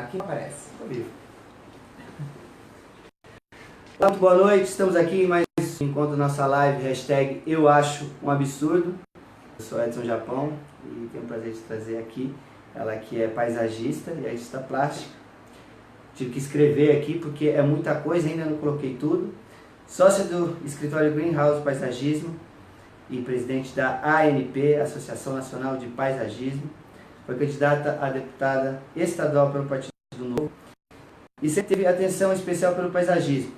Aqui não aparece. Ao vivo. Olá, muito boa noite. Estamos aqui em mais um encontro da nossa live, hashtag Eu Acho um Absurdo. Eu sou Edson Japão e tenho o prazer de trazer aqui ela que é paisagista e artista plástica. Tive que escrever aqui porque é muita coisa, ainda não coloquei tudo. Sócia do escritório Greenhouse Paisagismo e presidente da ANP, Associação Nacional de Paisagismo. Foi candidata a deputada estadual pelo Partido Novo e sempre teve atenção especial pelo paisagismo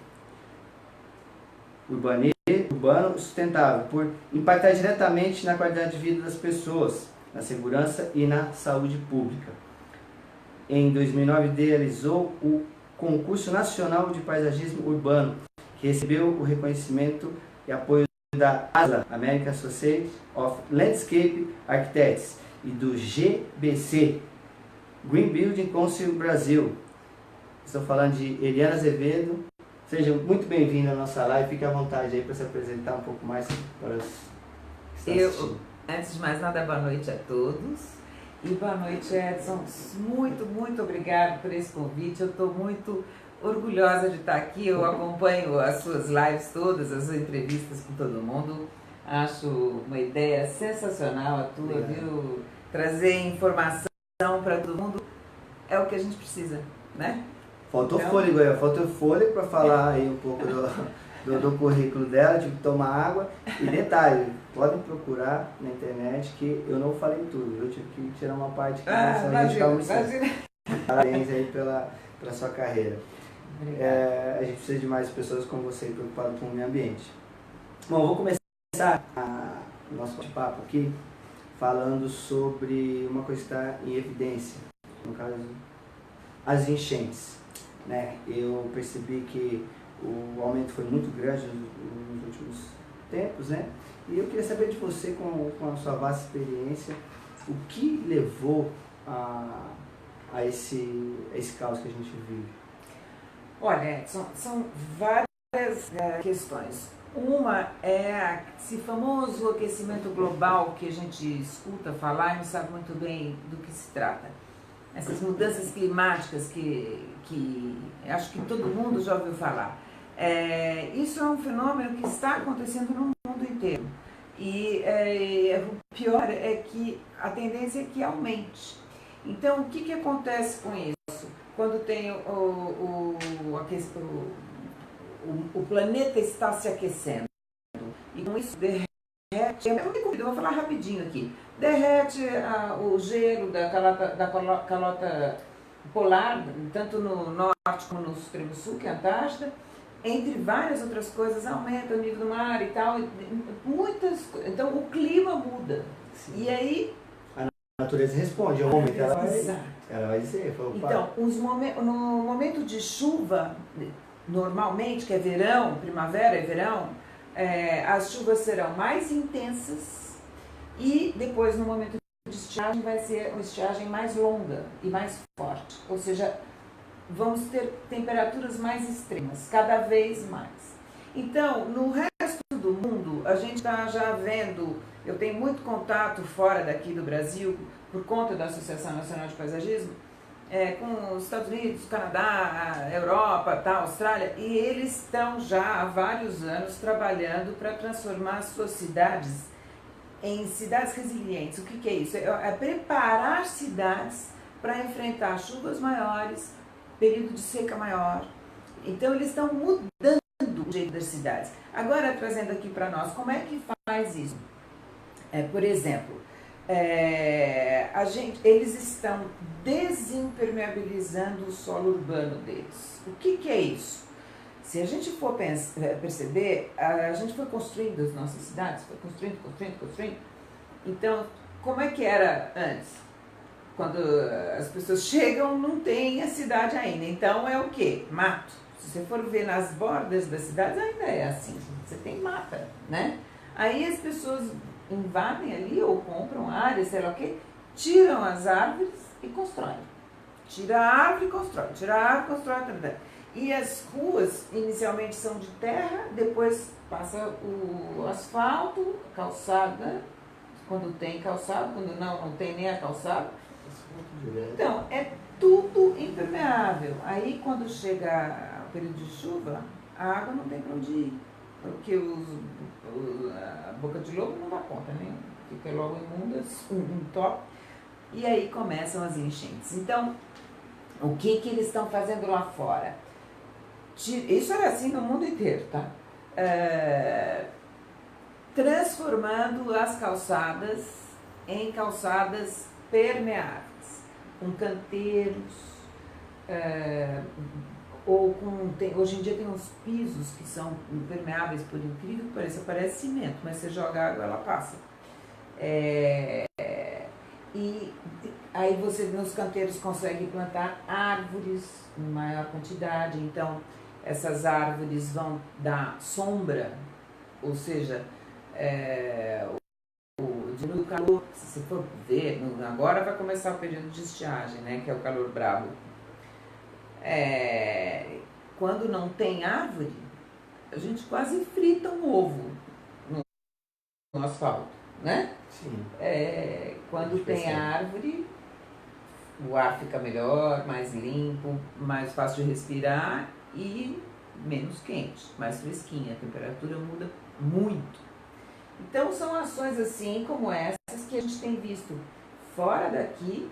urbano sustentável, por impactar diretamente na qualidade de vida das pessoas, na segurança e na saúde pública. Em 2009, idealizou o Concurso Nacional de Paisagismo Urbano, que recebeu o reconhecimento e apoio da ASLA, American Society of Landscape Architects, e do GBC, Green Building Council Brasil. Estou falando de Eliana Azevedo. Seja muito bem-vinda à nossa live. Fique à vontade aí para se apresentar um pouco mais para os que estão assistindo. Antes de mais nada, boa noite a todos. E boa noite, Edson. Muito obrigado por esse convite. Eu estou muito orgulhosa de estar aqui. Eu acompanho as suas lives todas, as suas entrevistas com todo mundo. Acho uma ideia sensacional a tua, viu? Trazer informação para todo mundo é o que a gente precisa, né? Faltou fôlego para falar aí um pouco do currículo dela, tive que tomar água. E detalhe, podem procurar na internet que eu não falei tudo, eu tive que tirar uma parte que imagina. Parabéns aí pela sua carreira. A gente precisa de mais pessoas como você preocupadas com o meio ambiente. Bom, vou começar o nosso bate-papo aqui falando sobre uma coisa que está em evidência, no caso, as enchentes. Né? Eu percebi que o aumento foi muito grande nos últimos tempos, né? E eu queria saber de você, com a sua vasta experiência, o que levou a esse caos que a gente vive? Olha, são várias questões. Uma é esse famoso aquecimento global que a gente escuta falar e não sabe muito bem do que se trata. Essas mudanças climáticas que acho que todo mundo já ouviu falar. Isso é um fenômeno que está acontecendo no mundo inteiro. E o pior é que a tendência é que aumente. Então, o que acontece com isso? Quando tem o planeta está se aquecendo e com isso derrete, eu vou falar rapidinho aqui, derrete o gelo da calota polar, tanto no norte como no extremo sul, que é a Antártida, entre várias outras coisas, aumenta o nível do mar e tal, então o clima muda. Sim. E aí a natureza responde, ao momento ela vai dizer. Então, no momento de chuva, normalmente, que é verão, primavera e verão, as chuvas serão mais intensas e depois, no momento de estiagem, vai ser uma estiagem mais longa e mais forte. Ou seja, vamos ter temperaturas mais extremas, cada vez mais. Então, no resto do mundo, a gente está já vendo, eu tenho muito contato fora daqui do Brasil, por conta da Associação Nacional de Paisagismo, com os Estados Unidos, Canadá, Europa, Austrália, e eles estão já há vários anos trabalhando para transformar suas cidades em cidades resilientes. O que é isso? É preparar cidades para enfrentar chuvas maiores, período de seca maior. Então eles estão mudando o jeito das cidades. Agora, trazendo aqui para nós, como é que faz isso? Por exemplo, eles estão desimpermeabilizando o solo urbano deles. O que é isso? Se a gente for perceber, a gente foi construindo as nossas cidades, foi construindo. Então, como é que era antes? Quando as pessoas chegam, não tem a cidade ainda. Então, é o quê? Mato. Se você for ver nas bordas das cidades, ainda é assim. Você tem mata, né? Aí as pessoas invadem ali ou compram áreas, sei lá o quê, tiram as árvores e constroem. Tira a árvore e constrói. Tira a árvore e constrói. E as ruas inicialmente são de terra, depois passa o asfalto, calçada, quando tem calçado, quando não tem nem a calçada. Então, é tudo impermeável. Aí quando chega o período de chuva, a água não tem para onde ir, porque a boca de lobo não dá conta, né? Fica logo imunda, top, e aí começam as enchentes. Então, o que eles estão fazendo lá fora? Isso era assim no mundo inteiro, tá? Transformando as calçadas em calçadas permeáveis, com canteiros, hoje em dia tem uns pisos que são impermeáveis, por incrível que pareça, parece cimento, mas você joga água, ela passa. E aí você nos canteiros consegue plantar árvores em maior quantidade, então essas árvores vão dar sombra, ou seja, diminui o calor. Se você for ver, agora vai começar o período de estiagem, né, que é o calor brabo. Quando não tem árvore, a gente quase frita um ovo no asfalto, né? Sim. Quando tem árvore, o ar fica melhor, mais limpo, mais fácil de respirar e menos quente, mais fresquinha, a temperatura muda muito. Então são ações assim como essas que a gente tem visto fora daqui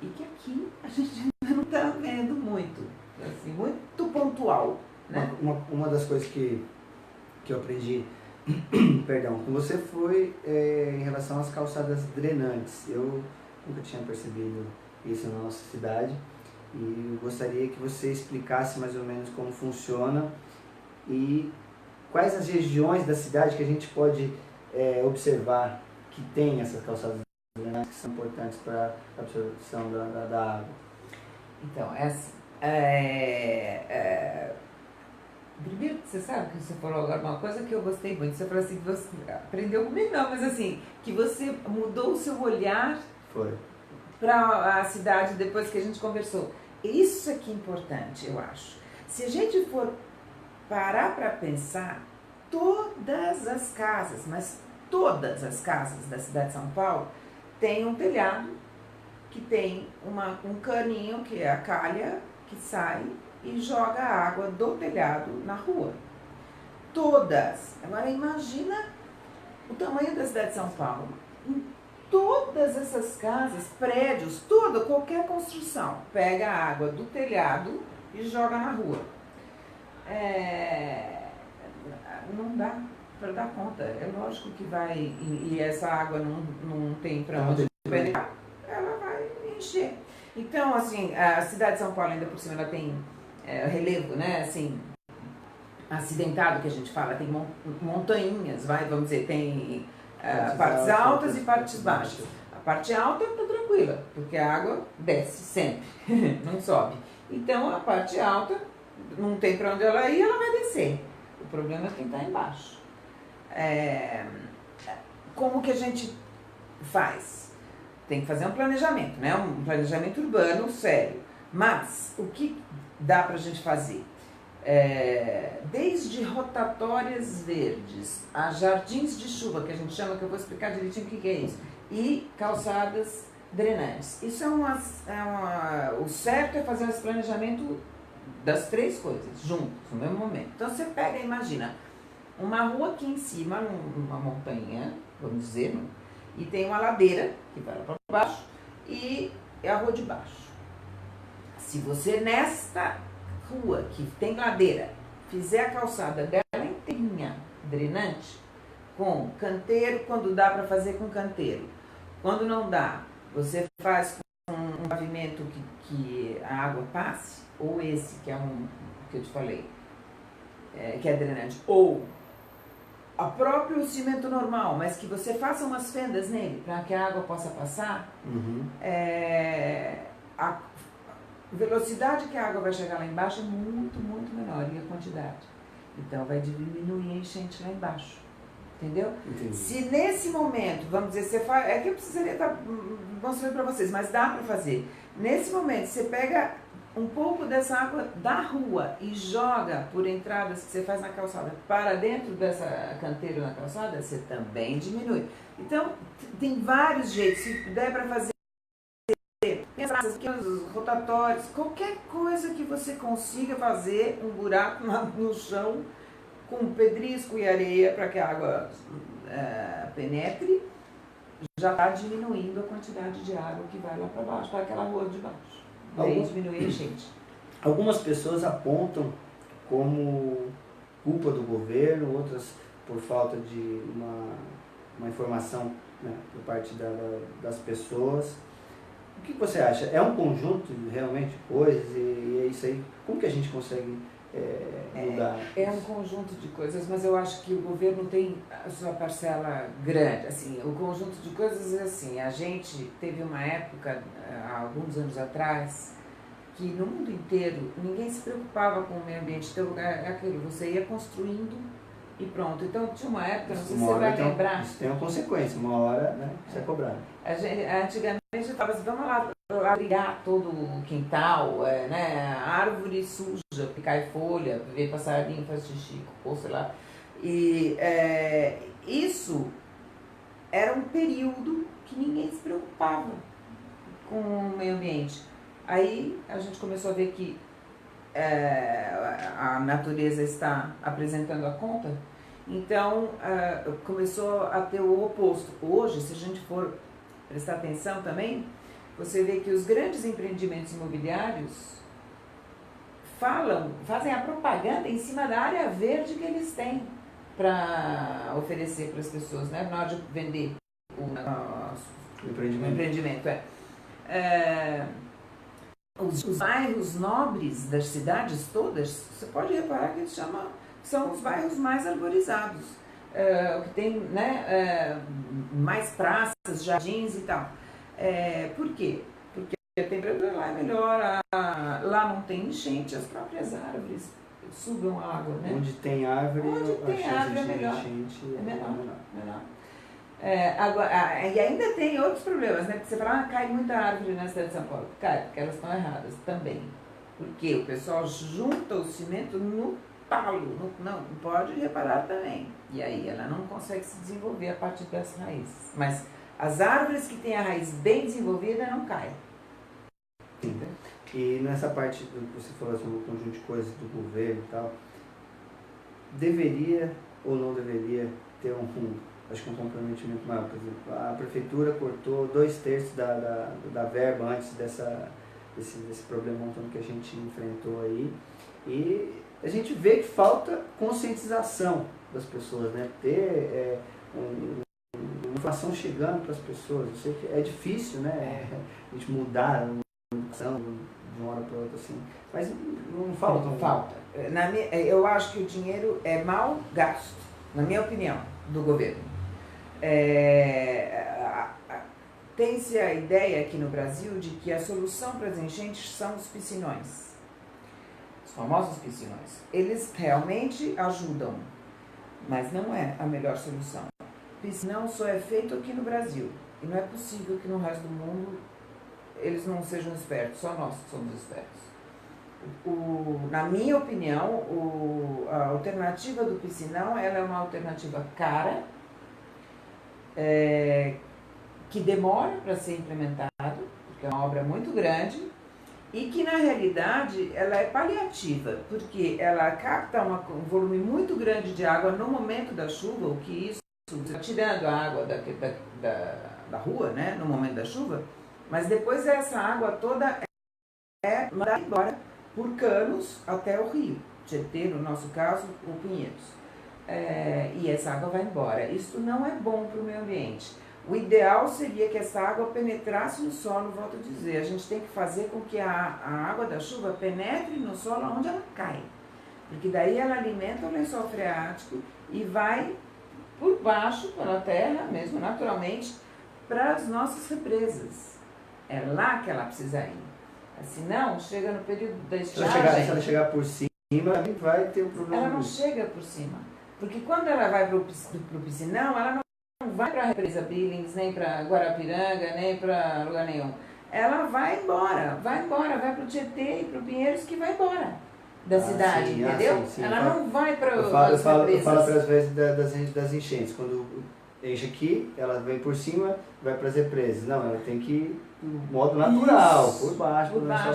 e que aqui a gente ainda não está vendo muito, assim, muito pontual, né? Uma das coisas que eu aprendi perdão, com você foi em relação às calçadas drenantes. Eu nunca tinha percebido isso na nossa cidade e gostaria que você explicasse mais ou menos como funciona e quais as regiões da cidade que a gente pode observar que tem essas calçadas drenantes que são importantes para a absorção da água. Então, primeiro, você sabe que você falou agora uma coisa que eu gostei muito. Você falou assim, que você aprendeu comigo, não, mas assim, que você mudou o seu olhar para a cidade depois que a gente conversou. Isso é que é importante, eu acho. Se a gente for parar para pensar, todas as casas, mas todas as casas da cidade de São Paulo, tem um telhado que tem um caninho, que é a calha, que sai e joga a água do telhado na rua. Todas. Agora imagina o tamanho da cidade de São Paulo. Em todas essas casas, prédios, qualquer construção, pega a água do telhado e joga na rua. Não dá para dar conta. É lógico que vai, e essa água não tem para onde penetrar, ela vai encher. Então, assim, a cidade de São Paulo, ainda por cima, ela tem relevo, né, assim, acidentado, que a gente fala, tem montanhas, vamos dizer, tem partes altas e partes baixas. A parte alta está tranquila, porque a água desce sempre, não sobe. Então, a parte alta, não tem para onde ela ir, ela vai descer. O problema é quem está embaixo. Como que a gente faz? Tem que fazer um planejamento, né? Um planejamento urbano sério. Mas o que dá para a gente fazer? Desde rotatórias verdes a jardins de chuva, que a gente chama, que eu vou explicar direitinho o que é isso, e calçadas drenantes. Isso o certo é fazer esse planejamento das três coisas juntos, no mesmo momento. Então você pega e imagina uma rua aqui em cima, numa montanha, vamos dizer, e tem uma ladeira que vai lá para baixo e é a rua de baixo. Se você nesta rua que tem ladeira fizer a calçada dela inteirinha drenante, com canteiro, quando dá para fazer com canteiro, quando não dá, você faz com um pavimento que a água passe, ou esse que é que eu te falei, que é drenante, ou a próprio cimento normal, mas que você faça umas fendas nele para que a água possa passar. A velocidade que a água vai chegar lá embaixo é muito, muito menor, e a quantidade. Então vai diminuir a enchente lá embaixo. Entendeu? Entendi. Se nesse momento, vamos dizer, você faz, que eu precisaria estar mostrando para vocês, mas dá para fazer. Nesse momento, você pega um pouco dessa água da rua e joga por entradas que você faz na calçada para dentro dessa canteiro na calçada, você também diminui. Então, tem vários jeitos. Se der para fazer As pequenos rotatórios, qualquer coisa que você consiga fazer um buraco no chão com pedrisco e areia para que a água penetre, já está diminuindo a quantidade de água que vai lá para baixo, para aquela rua de baixo. Daí diminui a enchente. Algumas pessoas apontam como culpa do governo, outras por falta de uma informação, né, por parte das pessoas. O que você acha? É um conjunto realmente de coisas e é isso aí? Como que a gente consegue mudar? É um conjunto de coisas, mas eu acho que o governo tem a sua parcela grande. Assim, o conjunto de coisas é assim, a gente teve uma época, há alguns anos atrás, que no mundo inteiro ninguém se preocupava com o meio ambiente. Então, é aquilo, você ia construindo e pronto. Então tinha uma época, não sei se você vai lembrar. Isso tem uma consequência, uma hora, né, você é cobrado. Antigamente a gente falava assim, vamos lá ligar todo o quintal, né, árvore suja, que cai folha, vê passarinho, faz xixi, ou sei lá. E isso era um período que ninguém se preocupava com o meio ambiente. Aí a gente começou a ver que a natureza está apresentando a conta, então começou a ter o oposto. Hoje, se a gente for prestar atenção também, você vê que os grandes empreendimentos imobiliários fazem a propaganda em cima da área verde que eles têm para oferecer para as pessoas, né? Na hora de vender o empreendimento. Os bairros nobres das cidades todas, você pode reparar que eles são os bairros mais arborizados, que tem, né, mais praças, jardins e tal. Por quê? Porque a temperatura lá é melhor, lá não tem enchente, as próprias árvores sugam água, né? Onde tem árvore, a chance é melhor. Enchente é menor. E ainda tem outros problemas, né? Porque você fala, cai muita árvore na cidade de São Paulo. Cai, porque elas estão erradas também. Porque o pessoal junta o cimento no talo, não pode reparar também. E aí ela não consegue se desenvolver a partir das raízes. Mas as árvores que têm a raiz bem desenvolvida não caem. Sim. E nessa parte do que você falou sobre o conjunto de coisas do governo e tal, deveria ou não deveria ter um comprometimento maior? Por exemplo, a prefeitura cortou 2/3 da verba antes desse problemão todo que a gente enfrentou aí, e a gente vê que falta conscientização das pessoas, né? Ter uma informação chegando para as pessoas. Eu sei que é difícil, né? A gente mudar a educação de uma hora para outra, assim, mas não falta. Falta. Eu acho que o dinheiro é mal gasto, na minha opinião, do governo. Tem-se a ideia aqui no Brasil de que a solução para as enchentes são os piscinões, os famosos piscinões. Eles realmente ajudam, mas não é a melhor solução. Piscinão só é feito aqui no Brasil, e não é possível que no resto do mundo eles não sejam espertos, só nós que somos espertos. Na minha opinião, a alternativa do piscinão, ela é uma alternativa cara, que demora para ser implementado, porque é uma obra muito grande, e que na realidade ela é paliativa, porque ela capta um volume muito grande de água no momento da chuva, o que isso está tirando a água da rua, né, no momento da chuva, mas depois essa água toda é mandada embora por canos até o rio, Tietê, no nosso caso, o Pinheiros. E essa água vai embora. Isso não é bom para o meio ambiente. O ideal seria que essa água penetrasse no solo, volto a dizer. A gente tem que fazer com que a água da chuva penetre no solo onde ela cai. Porque daí ela alimenta o lençol freático e vai por baixo, pela terra, mesmo naturalmente, para as nossas represas. É lá que ela precisa ir. Senão, chega no período da estiagem... Se ela chegar por cima, vai ter um problema. Ela não chega por cima. Porque quando ela vai para o piscinão, ela não vai para a represa Billings, nem para Guarapiranga, nem para lugar nenhum. Ela vai embora, vai para o Tietê e para o Pinheiros, que vai embora da cidade, entendeu? Sim. Ela não vai para as represas. Eu falo através das enchentes. Quando eixo aqui, ela vem por cima, vai para as represas. Não, ela tem que ir no modo natural, por baixo,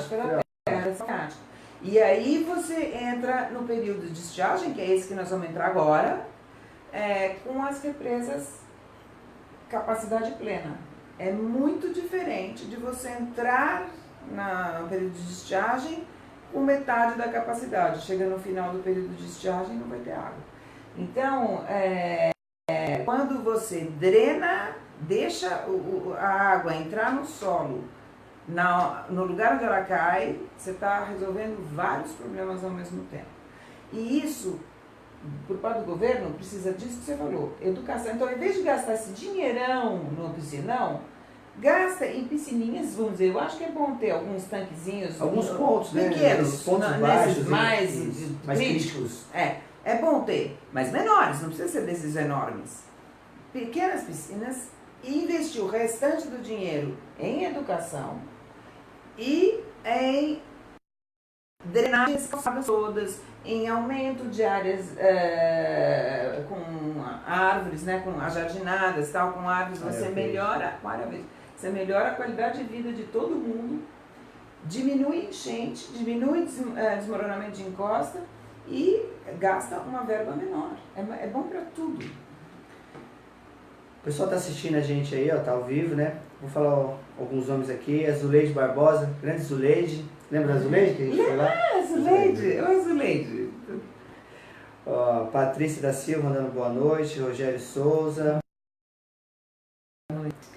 pela terra. E aí você entra no período de estiagem, que é esse que nós vamos entrar agora, com as represas capacidade plena. É muito diferente de você entrar no período de estiagem com metade da capacidade. Chega no final do período de estiagem, não vai ter água. Então, quando você drena, deixa a água entrar no solo, no lugar onde ela cai, você está resolvendo vários problemas ao mesmo tempo. E isso, por parte do governo, precisa disso que você falou, educação. Então, em vez de gastar esse dinheirão no piscinão, gasta em piscininhas, vamos dizer, eu acho que é bom ter alguns tanquezinhos, alguns pontos, pequenos, né? Pontos baixos, mais críticos. É bom ter, mas menores, não precisa ser desses enormes. Pequenas piscinas, e investir o restante do dinheiro em educação e em drenagens todas, em aumento de áreas com árvores, né, com as jardinadas, tal, com árvores, você melhora a qualidade de vida de todo mundo, diminui enchente, diminui desmoronamento de encosta e gasta uma verba menor. É bom para tudo. O pessoal está assistindo a gente aí, ó, tá ao vivo, né? Vou falar alguns nomes aqui. Zuleide Barbosa, grande Zuleide. Lembra da Zuleide que a gente foi lá? Zuleide, oi Zuleide. Ó, Patrícia da Silva mandando boa noite. Rogério Souza.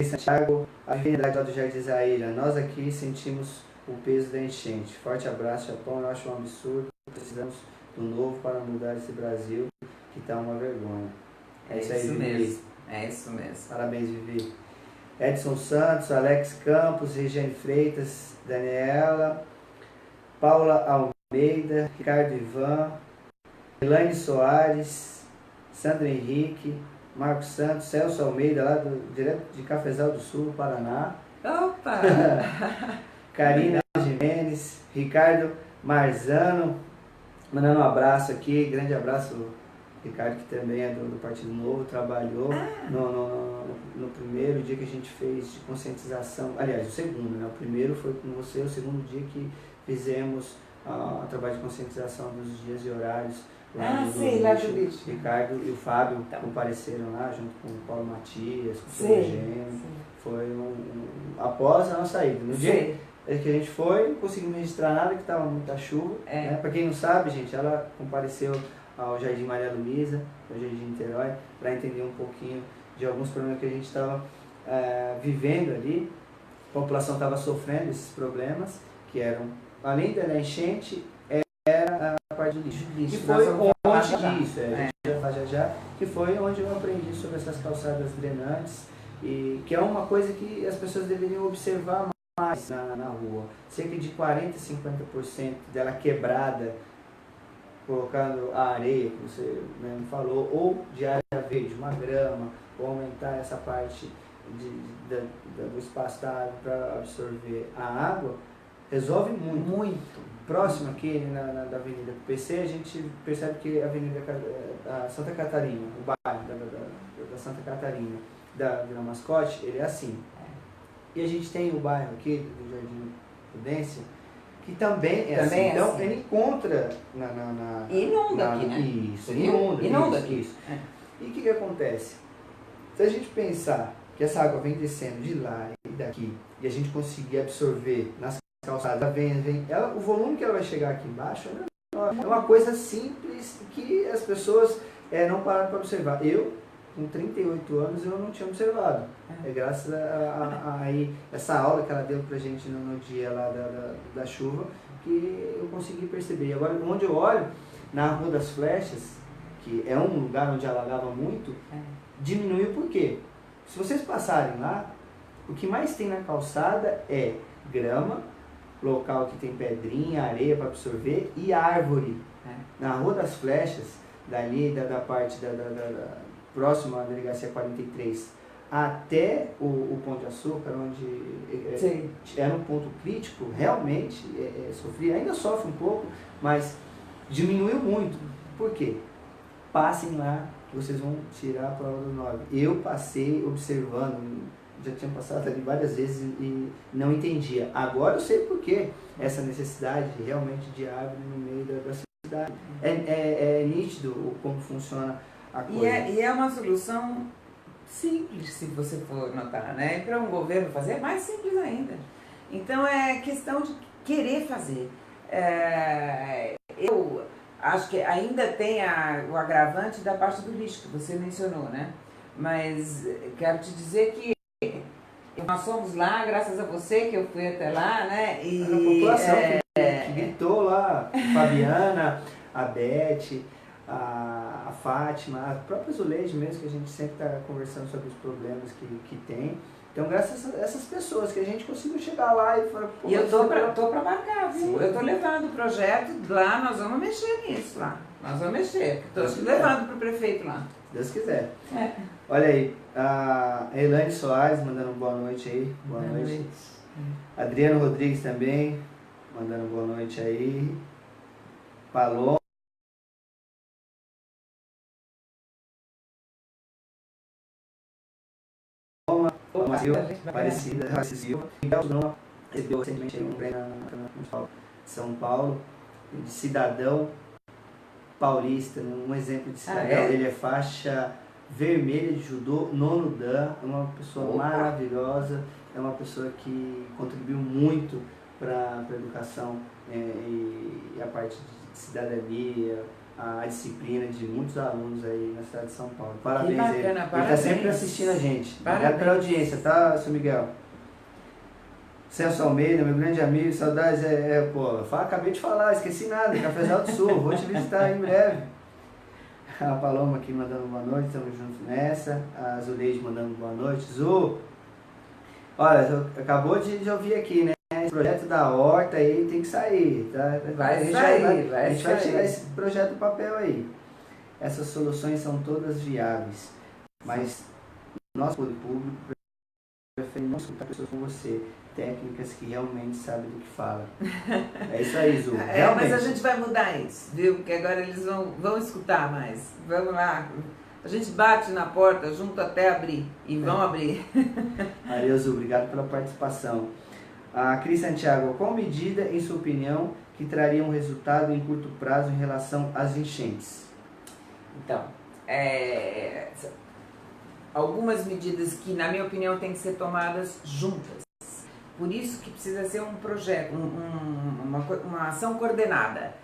Santiago, a Avenida do Jardim Zaira. Nós aqui sentimos o peso da enchente. Forte abraço, Japão. Eu acho um absurdo. Precisamos do novo para mudar esse Brasil, que tá uma vergonha. É isso aí, mesmo. É isso mesmo. Parabéns, Vivi. Edson Santos, Alex Campos, Regiane Freitas, Daniela, Paula Almeida, Ricardo Ivan, Elaine Soares, Sandro Henrique, Marcos Santos, Celso Almeida, lá direto de Cafezal do Sul, Paraná. Opa! Karina Jimenez, Ricardo Marzano, mandando um abraço aqui, grande abraço, Ricardo, que também é do Partido Novo, trabalhou no primeiro dia que a gente fez de conscientização, aliás, o segundo, né? O primeiro foi com você, o segundo dia que fizemos o trabalho de conscientização dos dias e horários lá do lixo. Ricardo e o Fábio compareceram lá, junto com o Paulo Matias, com o Eugênio. Foi após a nossa ida. No dia que a gente foi, não conseguimos registrar nada, que estava muita chuva. Né? Para quem não sabe, gente, ela compareceu ao Jardim Maria Luísa, ao Jardim Niterói, para entender um pouquinho de alguns problemas que a gente estava vivendo ali. A população estava sofrendo esses problemas, que eram, além da enchente, era a parte do lixo. Que foi onde a gente vai falar já, que foi onde eu aprendi sobre essas calçadas drenantes, e que é uma coisa que as pessoas deveriam observar mais na rua. Cerca de 40% a 50% dela quebrada, colocando a areia, que você mesmo falou, ou de área verde, uma grama, ou aumentar essa parte do espaço da água para absorver a água, resolve muito. Próximo aqui da Avenida PC, a gente percebe que a Avenida Santa Catarina, o bairro da Santa Catarina, da Vila Mascote, ele é assim. E a gente tem o bairro aqui do Jardim Prudência, que também é assim. Então, ele encontra inunda aqui, né? Isso, inunda aqui. Isso. E o que acontece? Se a gente pensar que essa água vem descendo de lá e daqui, e a gente conseguir absorver nas calçadas, o volume que ela vai chegar aqui embaixo é uma coisa simples que as pessoas não pararam para observar. Eu, com 38 anos, eu não tinha observado. É graças a essa aula que ela deu pra gente no dia lá da chuva que eu consegui perceber. Agora, onde eu olho, na Rua das Flechas, que é um lugar onde alagava muito, diminuiu por quê? Se vocês passarem lá, o que mais tem na calçada é grama, local que tem pedrinha, areia para absorver, e árvore. Na Rua das Flechas, dali da parte próximo à delegacia 43, até o Pão de Açúcar, onde era um ponto crítico, realmente sofria, ainda sofre um pouco, mas diminuiu muito. Por quê? passem lá que vocês vão tirar a prova do 9. Eu passei observando, já tinha passado ali várias vezes e não entendia. Agora eu sei por que essa necessidade realmente de árvore no meio da cidade. É nítido como funciona a coisa. E é uma solução simples, se você for notar, né? E para um governo fazer é mais simples ainda. Então é questão de querer fazer. Eu acho que ainda tem o agravante da parte do lixo que você mencionou, né? Mas quero te dizer que nós fomos lá, graças a você, que eu fui até lá, né? E a população que gritou lá, Fabiana, a Beth, a Fátima, a própria Zuleide mesmo, que a gente sempre está conversando sobre os problemas que tem. Então, graças a essas pessoas que a gente conseguiu chegar lá e falar... E eu tô pra marcar, viu? Sim. Eu tô levando o projeto lá, nós vamos mexer nisso lá. Nós vamos mexer. Tô levando pro prefeito lá. Se Deus quiser. Olha aí, a Elaine Soares mandando boa noite aí. Boa noite. Adriano Rodrigues também mandando boa noite aí. Paloma. Parecida, Miguel Silva recebeu recentemente um prêmio na Câmara Municipal de São Paulo, de cidadão paulista, um exemplo de cidadão. Ele é faixa vermelha de judô, nono dan, é uma pessoa maravilhosa, é uma pessoa que contribuiu muito para a educação e a parte de cidadania, a disciplina de muitos alunos aí na cidade de São Paulo. Parabéns a ele. Ele está sempre assistindo a gente. Obrigado pela audiência, tá, seu Miguel? Celso Almeida, meu grande amigo, saudades, acabei de falar, esqueci nada, Cafezal do Sul, vou te visitar em breve. A Paloma aqui mandando boa noite, estamos juntos nessa. A Zuleide mandando boa noite. Zu, olha, acabou de ouvir aqui, né? Esse projeto da horta aí tem que sair, tá? A gente vai tirar esse projeto do papel aí. Essas soluções são todas viáveis, mas nosso poder público prefere não escutar pessoas como você, técnicas que realmente sabem do que falam. É isso aí, Zu. Mas a gente vai mudar isso, viu? Porque agora eles vão escutar mais. Vamos lá. A gente bate na porta junto até abrir. E vão abrir. Valeu, Zu. Obrigado pela participação. A Cris Santiago, qual medida, em sua opinião, que traria um resultado em curto prazo em relação às enchentes? Então, algumas medidas que, na minha opinião, têm que ser tomadas juntas. Por isso que precisa ser um projeto, uma ação coordenada.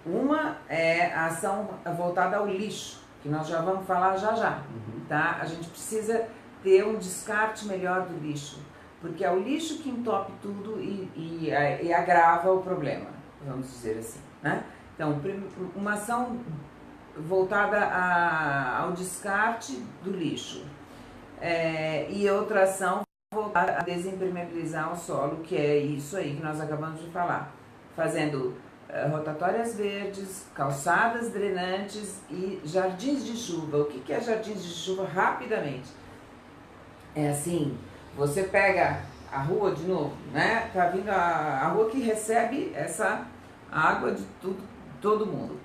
Uma é a ação voltada ao lixo, que nós já vamos falar já. Tá? A gente precisa ter um descarte melhor do lixo, porque é o lixo que entope tudo e agrava o problema, vamos dizer assim. Né? Então, uma ação voltada ao descarte do lixo e outra ação voltada a desimpermeabilizar o solo, que é isso aí que nós acabamos de falar, fazendo rotatórias verdes, calçadas drenantes e jardins de chuva. O que é jardins de chuva? Rapidamente. É assim, você pega a rua de novo, né? Tá vindo a rua que recebe essa água de todo mundo.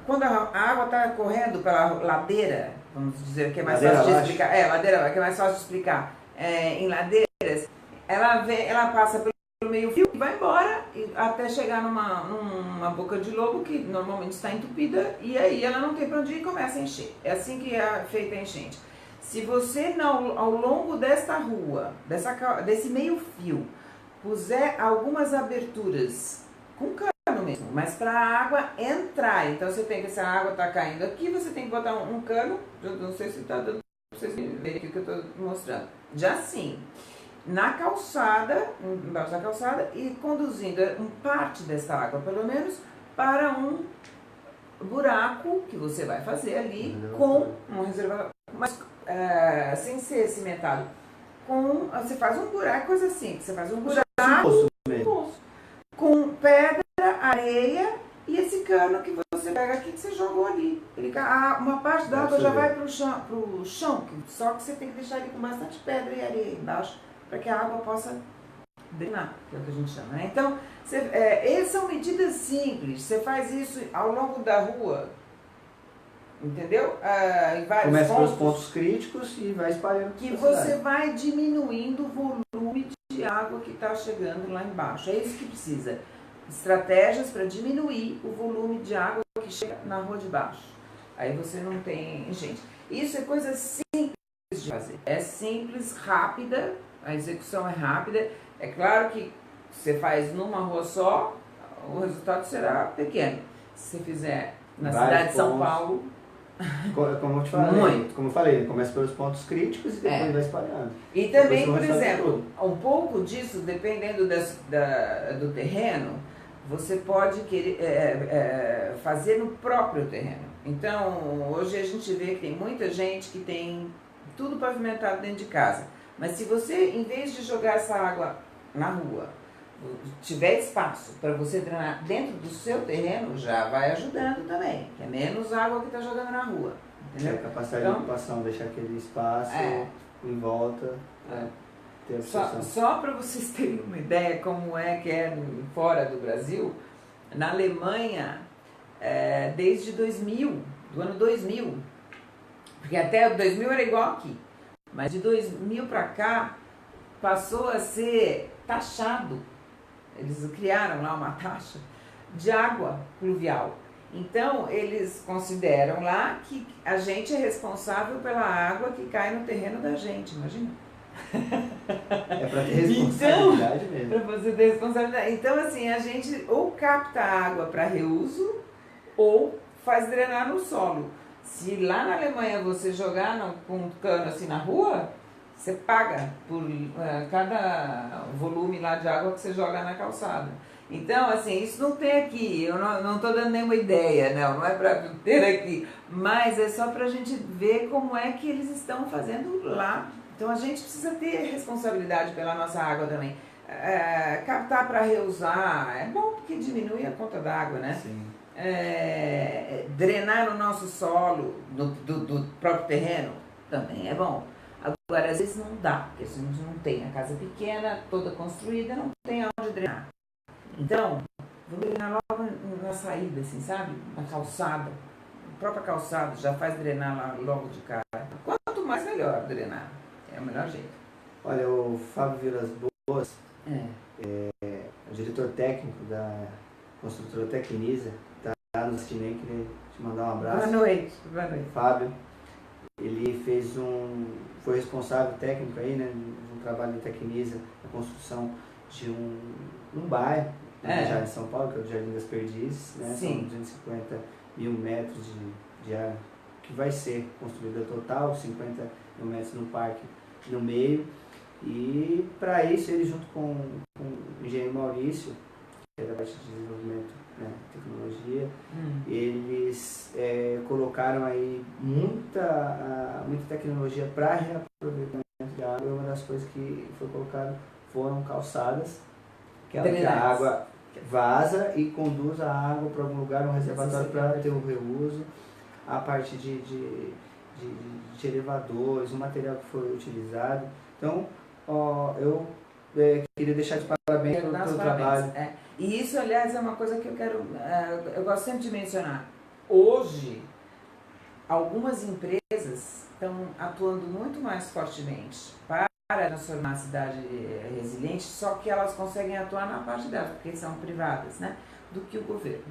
Quando a água está correndo pela ladeira, vamos dizer que é mais fácil de explicar. Ladeira, que é mais fácil de explicar. Em ladeiras, ela passa pelo meio fio e vai embora até chegar numa boca de lobo que normalmente está entupida, e aí ela não tem para onde ir e começa a encher. É assim que é feita a enchente. Se você não, ao longo desta rua, desse meio fio, puser algumas aberturas com cano mesmo, mas para a água entrar, então você tem que, se a água está caindo aqui, você tem que botar um cano, eu não sei se está dando para vocês verem aqui o que eu estou mostrando, já sim, na calçada, embaixo da calçada, e conduzindo parte dessa água, pelo menos, para um buraco que você vai fazer ali com um reservatório, mas sem ser cimentado. Você faz um buraco, coisa assim, você faz um buraco com pedra, areia e esse cano que você pega aqui que você jogou ali. Uma parte da água já vai para o chão, só que você tem que deixar ele com bastante pedra e areia embaixo para que a água possa drenar, que é o que a gente chama, né? Então, essas são medidas simples, você faz isso ao longo da rua, entendeu? Em vários Começa pontos, pelos pontos críticos e vai espalhando. que você vai diminuindo o volume de água que está chegando lá embaixo. É isso que precisa. Estratégias para diminuir o volume de água que chega na rua de baixo. Aí você não tem... Gente, isso é coisa simples de fazer. É simples, rápida, a execução é rápida. É claro que você faz numa rua só, o resultado será pequeno. Se você fizer na cidade de São Paulo... Como eu te falei, como eu falei, começa pelos pontos críticos e depois vai espalhando. E também, por exemplo, um pouco disso, dependendo do terreno, você pode querer fazer no próprio terreno. Então, hoje a gente vê que tem muita gente que tem tudo pavimentado dentro de casa. Mas se você, em vez de jogar essa água na rua, tiver espaço para você drenar dentro do seu terreno, já vai ajudando também, que é menos água que está jogando na rua, entendeu? A capacidade de ocupação, deixar aquele espaço em volta, ter a só para vocês terem uma ideia como é que é fora do Brasil, na Alemanha, desde 2000, do ano 2000, porque até o 2000 era igual aqui, mas de 2000 para cá passou a ser taxado. Eles criaram lá uma taxa de água pluvial. Então, eles consideram lá que a gente é responsável pela água que cai no terreno da gente, imagina. É para ter responsabilidade mesmo. Para você ter responsabilidade. Então, assim, a gente ou capta a água para reuso ou faz drenar no solo. Se lá na Alemanha você jogar com um cano assim na rua, você paga por cada volume lá de água que você joga na calçada. Então, assim, isso não tem aqui. Eu não estou dando nenhuma ideia, não é para ter aqui. Mas é só para a gente ver como é que eles estão fazendo lá. Então, a gente precisa ter responsabilidade pela nossa água também. Captar para reusar é bom porque diminui a conta d'água, né? Sim. Drenar o nosso solo do próprio terreno também é bom. Agora, às vezes não dá, porque a gente não tem a casa pequena, toda construída, não tem aonde drenar. Então, vamos drenar logo na saída, assim, sabe? Na calçada. A própria calçada já faz drenar lá logo de cara. Quanto mais, melhor drenar. É o melhor jeito. Olha, o Fábio Vilas Boas, o diretor técnico da construtora Tecnisa, está nos assistindo aí, queria te mandar um abraço. Boa noite. Boa noite. Fábio, ele foi responsável técnico aí, né, de um trabalho de Tecnisa, na construção de um bairro, já em São Paulo, que é o Jardim das Perdizes, né? São 250 mil metros de área que vai ser construída total, 50 mil metros no parque no meio. E para isso ele, junto com o engenheiro Maurício, que é da parte de desenvolvimento, né, tecnologia, eles colocaram aí muita tecnologia para reaproveitamento de água. E uma das coisas que foi colocado foram calçadas, que a água vaza e conduz a água para algum lugar, um reservatório para ter o reuso, a parte de elevadores, o material que foi utilizado. Então, eu queria deixar de parabéns pelo trabalho. E isso, aliás, é uma coisa que eu gosto sempre de mencionar. Hoje, algumas empresas estão atuando muito mais fortemente para transformar a cidade resiliente, só que elas conseguem atuar na parte delas, porque são privadas, né, do que o governo.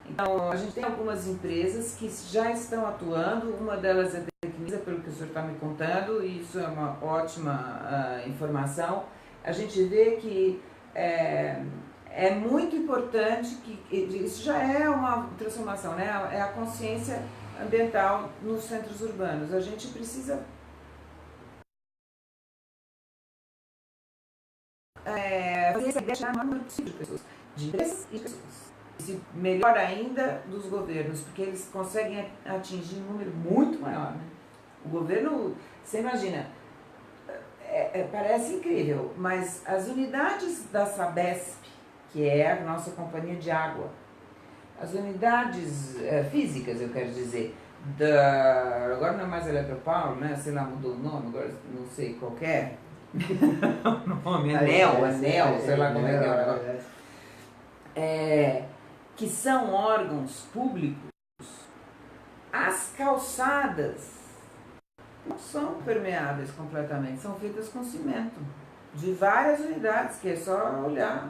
Então, a gente tem algumas empresas que já estão atuando, uma delas é a Tecnisa, pelo que o senhor está me contando, e isso é uma ótima informação. A gente vê que é muito importante, que isso já é uma transformação, né? É a consciência ambiental nos centros urbanos. A gente precisa fazer essa ideia chegar no maior número possível de pessoas, de empresas e de pessoas. E se melhor ainda dos governos, porque eles conseguem atingir um número muito maior, né? O governo, você imagina, parece incrível, mas as unidades da Sabesp, que é a nossa companhia de água, as unidades físicas, eu quero dizer, agora não é mais Eletropaulo, né? Sei lá, mudou o nome, agora não sei qual é, o nome, anel, sei lá como é que é o negócio. Que são órgãos públicos, as calçadas não são permeáveis completamente, são feitas com cimento, de várias unidades, que é só olhar,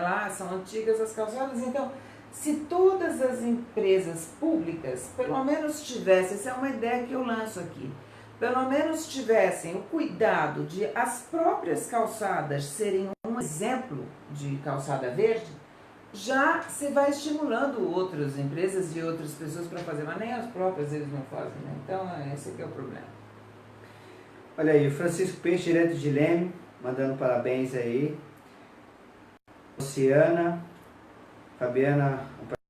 lá são antigas as calçadas. Então, se todas as empresas públicas, pelo menos tivessem, essa é uma ideia que eu lanço aqui, pelo menos tivessem o cuidado de as próprias calçadas serem um exemplo de calçada verde, já você vai estimulando outras empresas e outras pessoas para fazer, mas nem as próprias eles não fazem, né? Então, esse aqui é o problema. Olha aí, o Francisco Peixe, direto de Leme, mandando parabéns aí. Luciana, Fabiana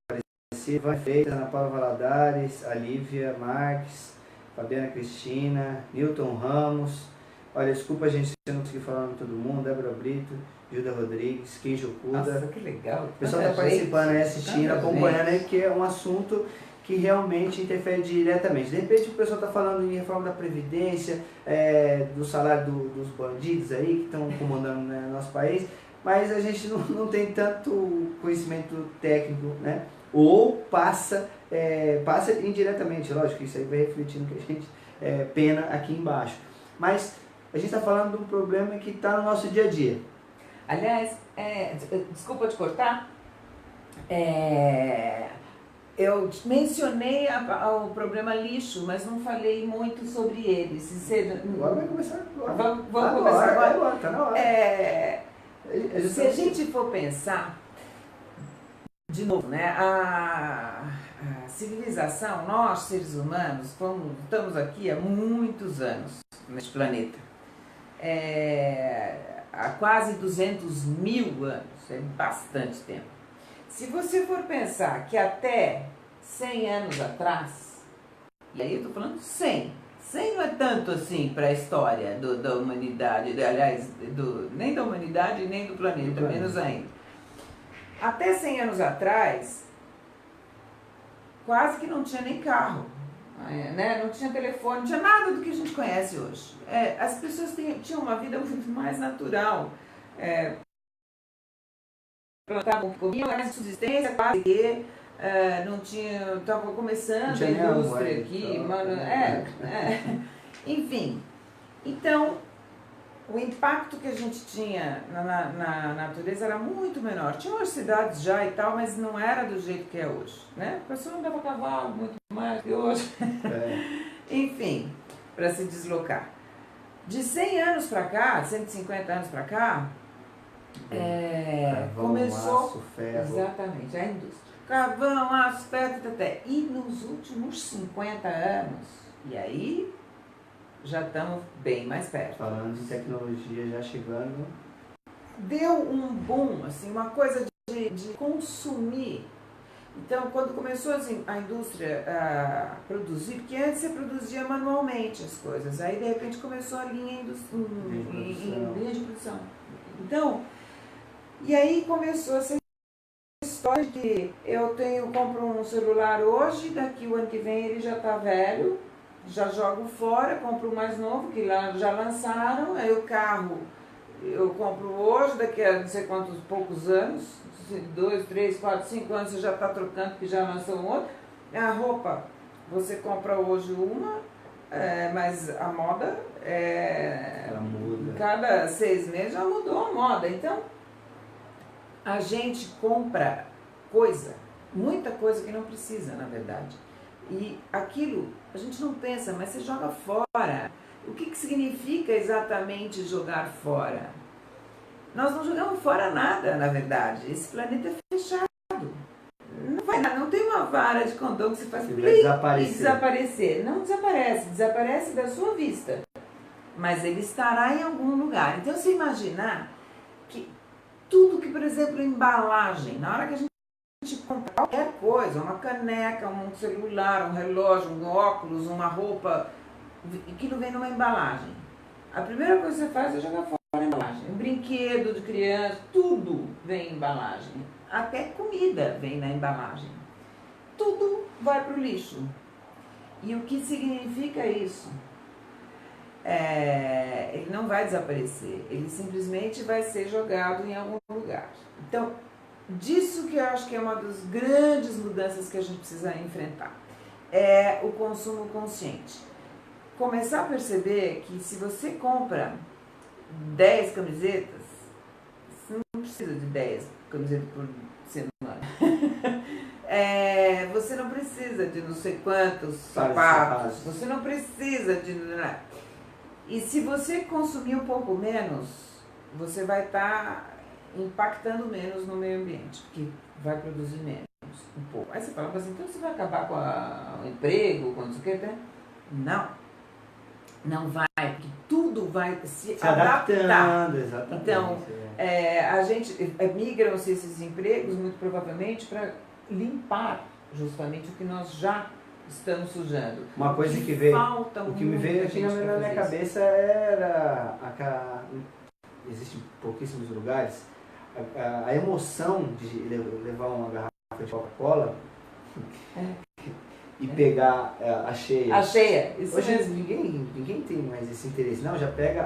Aparecida, Freitas, Ana Paula Valadares, a Lívia Marques, Fabiana Cristina, Newton Ramos. Olha, desculpa a gente se eu não consegui falar com todo mundo, Débora Brito, Gilda Rodrigues, Kenjo Kuda. Nossa, que legal. O pessoal está participando aí, assistindo, acompanhando aí, porque é um assunto que realmente interfere diretamente. De repente o pessoal está falando em reforma da Previdência, do salário dos bandidos aí, que estão comandando, né, nosso país, mas a gente não tem tanto conhecimento técnico, né? Ou passa indiretamente, lógico que isso aí vai refletir no que a gente pena aqui embaixo. Mas a gente está falando de um problema que está no nosso dia a dia. Aliás, desculpa te cortar, eu mencionei o problema lixo, mas não falei muito sobre ele. Agora vai começar agora. Vamos começar agora? Agora, tá na hora. Se a gente for pensar, de novo, né, a civilização, nós seres humanos, estamos aqui há muitos anos neste planeta. Há quase 200 mil anos, é bastante tempo. Se você for pensar que até 100 anos atrás, e aí eu estou falando 100 não é tanto assim para a história da humanidade, aliás, nem da humanidade nem do planeta, menos ainda. Até 100 anos atrás, quase que não tinha nem carro, né? Não tinha telefone, não tinha nada do que a gente conhece hoje. As pessoas tinham uma vida muito mais natural. Plantavam, comiam, era subsistência, quase que não tinha, estava começando a indústria aqui, enfim. Então, o impacto que a gente tinha na natureza era muito menor. Tinha umas cidades já e tal, mas não era do jeito que é hoje, né? O pessoal andava a cavalo muito mais que hoje. Enfim, para se deslocar. De 100 anos para cá, 150 anos para cá, carvão, começou aço, ferro. Exatamente, a indústria. Carvão, aço, ferro, até. E nos últimos 50 anos, e aí já estamos bem mais perto. Falando de tecnologia já chegando. Deu um boom, assim, uma coisa de consumir. Então, quando começou assim, a indústria a produzir, porque antes você produzia manualmente as coisas, aí de repente começou a linha linha de produção. Então, e aí começou essa história de compro um celular hoje, daqui o ano que vem ele já está velho, já jogo fora, compro um mais novo, que lá já lançaram, aí o carro eu compro hoje, daqui a não sei quantos poucos anos, 2, 3, 4, 5 anos você já está trocando, porque já lançou um outro. A roupa, você compra hoje uma, mas a moda, ela muda. Cada 6 meses já mudou a moda. Então, a gente compra muita coisa que não precisa, na verdade. E aquilo, a gente não pensa, mas você joga fora. O que significa exatamente jogar fora? Nós não jogamos fora nada, na verdade. Esse planeta é fechado. Não tem uma vara de condão que você faz e desaparecer. Não desaparece, desaparece da sua vista. Mas ele estará em algum lugar. Então, você imaginar que tudo que, por exemplo, embalagem, na hora que a gente compra qualquer coisa, uma caneca, um celular, um relógio, um óculos, uma roupa, aquilo vem numa embalagem. A primeira coisa que você faz é jogar fora a embalagem. Um brinquedo de criança, tudo vem em embalagem. Até comida vem na embalagem. Tudo vai para o lixo. E o que significa isso? ele não vai desaparecer, ele simplesmente vai ser jogado em algum lugar. Então, disso que eu acho que é uma das grandes mudanças que a gente precisa enfrentar, é o consumo consciente. Começar a perceber que se você compra 10 camisetas, você não precisa de 10 camisetas por semana. Você não precisa de não sei quantos sapatos, você não precisa de... E se você consumir um pouco menos, você vai estar impactando menos no meio ambiente, porque vai produzir menos, um pouco. Aí você fala assim, então você vai acabar com o emprego, com não sei o que, né? Não vai, porque tudo vai se adaptar. Exatamente. Então, a gente migram-se esses empregos, muito provavelmente, para limpar justamente o que nós já estamos sujando. Uma coisa que veio, o que me veio aqui na minha cabeça era existem pouquíssimos lugares, a emoção de levar uma garrafa de Coca-Cola e pegar a cheia. A cheia, isso hoje mesmo. Ninguém tem mais esse interesse. Não, já pega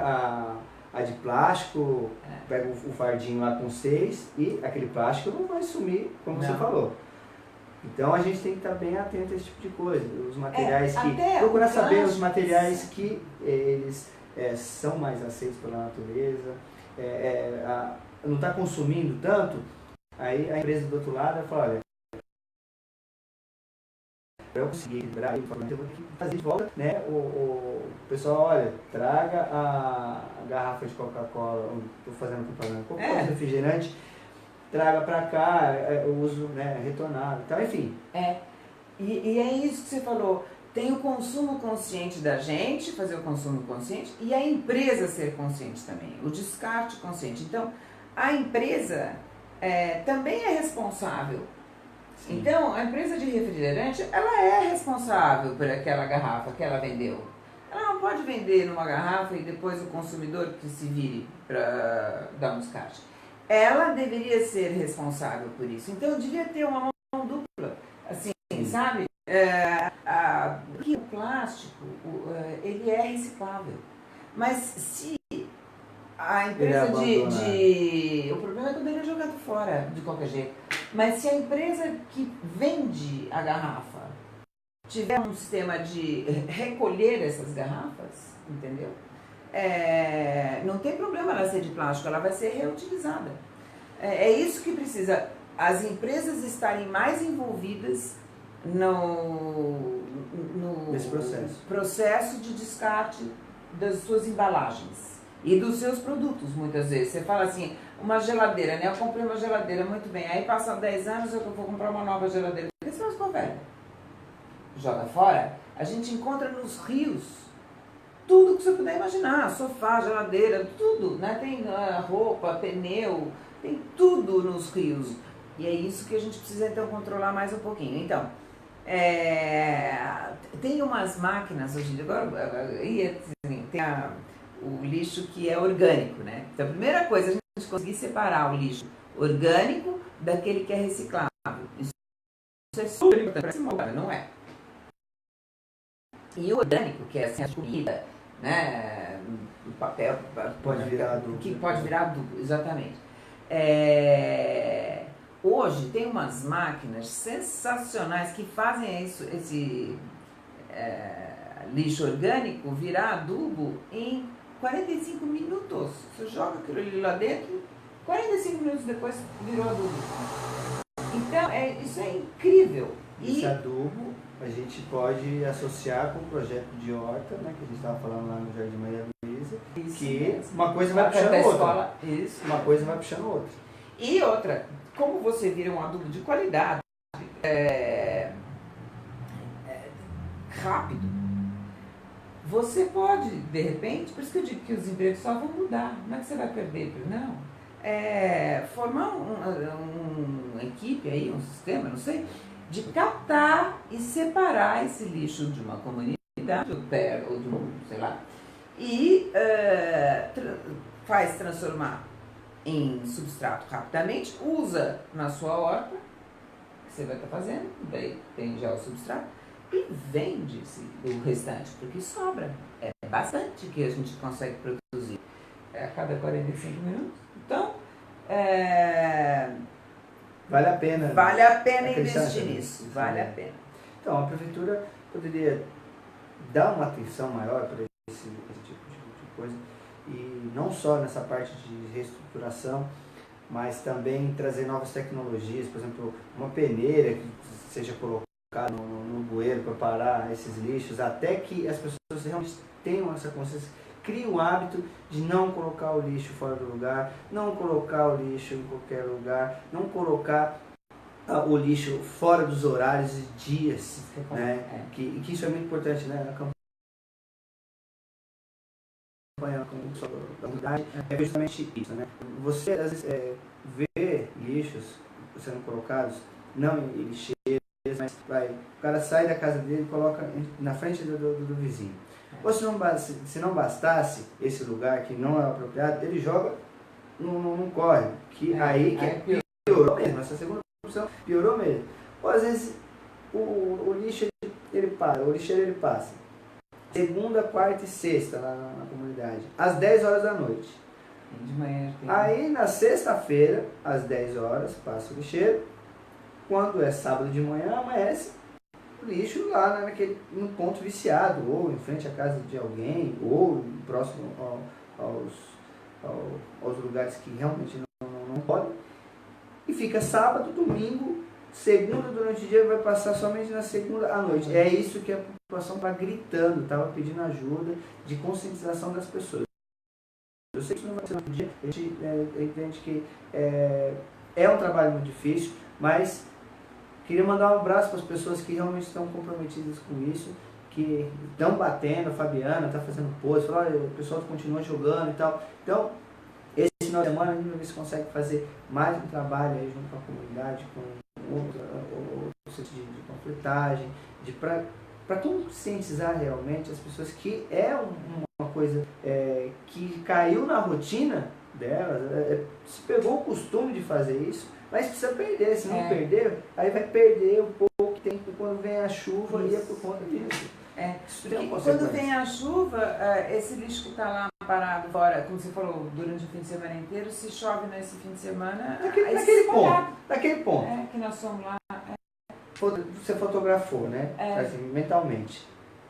a de plástico, pega o fardinho lá com 6 e aquele plástico não vai sumir, como você falou. Então a gente tem que estar bem atento a esse tipo de coisa. Os materiais procurar saber os materiais que eles são mais aceitos pela natureza, não está consumindo tanto, aí a empresa do outro lado vai falar, olha, para eu conseguir equilibrar, eu vou ter que fazer de volta, né? O pessoal, olha, traga a garrafa de Coca-Cola, estou fazendo propaganda, Coca-Cola refrigerante, traga para cá, eu uso, né, retornado, então, enfim. E é isso que você falou, tem o consumo consciente da gente, fazer o consumo consciente, e a empresa ser consciente também, o descarte consciente. Então, a empresa também é responsável. Sim. Então, a empresa de refrigerante, ela é responsável por aquela garrafa que ela vendeu. Ela não pode vender numa garrafa e depois o consumidor que se vire para dar um descarte. Ela deveria ser responsável por isso. Então, devia ter uma mão dupla, assim, sabe? Porque o plástico, ele é reciclável. Mas se a empresa o problema é quando ele é jogado fora, de qualquer jeito. Mas se a empresa que vende a garrafa tiver um sistema de recolher essas garrafas, entendeu? Não tem problema ela ser de plástico, ela vai ser reutilizada. É isso que precisa, as empresas estarem mais envolvidas nesse processo de descarte das suas embalagens e dos seus produtos, muitas vezes. Você fala assim, uma geladeira, né? Eu comprei uma geladeira, muito bem, aí passam 10 anos eu vou comprar uma nova geladeira. Por que você não ficou velha? Joga fora. A gente encontra nos rios tudo que você puder imaginar, sofá, geladeira, tudo, né? Tem roupa, pneu, tem tudo nos rios. E é isso que a gente precisa então controlar mais um pouquinho. Então, tem umas máquinas hoje, agora tem o lixo que é orgânico, né? Então a primeira coisa é a gente conseguir separar o lixo orgânico daquele que é reciclável. Isso é super importante, não é? E o orgânico, que é assim, a comida, né? O papel pode virar adubo. Que pode virar adubo, exatamente. Hoje tem umas máquinas sensacionais que fazem esse lixo orgânico virar adubo em 45 minutos. Você joga aquilo ali lá dentro, 45 minutos depois virou adubo. Então, isso é incrível. Esse adubo a gente pode associar com o projeto de horta, né, que a gente estava falando lá no Jardim Maria Luísa, que uma coisa vai puxando a outra. Uma coisa vai puxando a outra. E outra, como você vira um adubo de qualidade, rápido, você pode, de repente, por isso que eu digo que os empregos só vão mudar, não é que você vai perder, não. Formar uma equipe aí, um sistema, não sei, de captar e separar esse lixo de uma comunidade, ou de um, sei lá, e faz transformar em substrato rapidamente, usa na sua horta, que você vai estar fazendo, daí tem já o substrato, e vende o restante, porque sobra. É bastante que a gente consegue produzir a cada 45 minutos. Então, vale a pena. Vale a pena investir nisso. Vale a pena. Então, a prefeitura poderia dar uma atenção maior para esse tipo de coisa, e não só nessa parte de reestruturação, mas também trazer novas tecnologias, por exemplo, uma peneira que seja colocada no bueiro para parar esses lixos, até que as pessoas realmente tenham essa consciência, criem o hábito de não colocar o lixo fora do lugar, não colocar o lixo em qualquer lugar, não colocar o lixo fora dos horários e dias, né? Que isso é muito importante, né? A campanha da comunidade é justamente isso, né? Você às vezes vê lixos sendo colocados, não em lixeiras, mas o cara sai da casa dele e coloca na frente do vizinho. Ou se não bastasse esse lugar que não é apropriado, ele joga num córrego, que aí piorou mesmo, essa segunda opção piorou mesmo. Ou às vezes o lixo ele para, o lixeiro ele passa segunda, quarta e sexta lá na comunidade, às 10 horas da noite. De manhã. Aí na sexta-feira, às 10 horas, passa o lixeiro. Quando é sábado de manhã, amanhece o lixo lá no ponto viciado, ou em frente à casa de alguém, ou próximo aos lugares que realmente não podem. E fica sábado, domingo, segunda durante o dia, vai passar somente na segunda à noite. É isso que a população está gritando, estava pedindo ajuda de conscientização das pessoas. Eu sei que isso não vai ser um dia, a gente entende que é um trabalho muito difícil, mas queria mandar um abraço para as pessoas que realmente estão comprometidas com isso, que estão batendo. A Fabiana está fazendo post, falou, olha, o pessoal continua jogando e tal. Então, esse final de semana a gente vai ver se consegue fazer mais um trabalho aí junto com a comunidade, com outro centro de conflitagem, para conscientizar realmente as pessoas que é uma coisa que caiu na rotina delas, se pegou o costume de fazer isso, mas precisa perder. Se não perder, aí vai perder o pouco que tem quando vem a chuva e é por conta disso. Quando vem a chuva, esse lixo que está lá parado fora, como você falou, durante o fim de semana inteiro, se chove nesse fim de semana... Naquele ponto. Que nós somos lá. Você fotografou, né? Assim, mentalmente.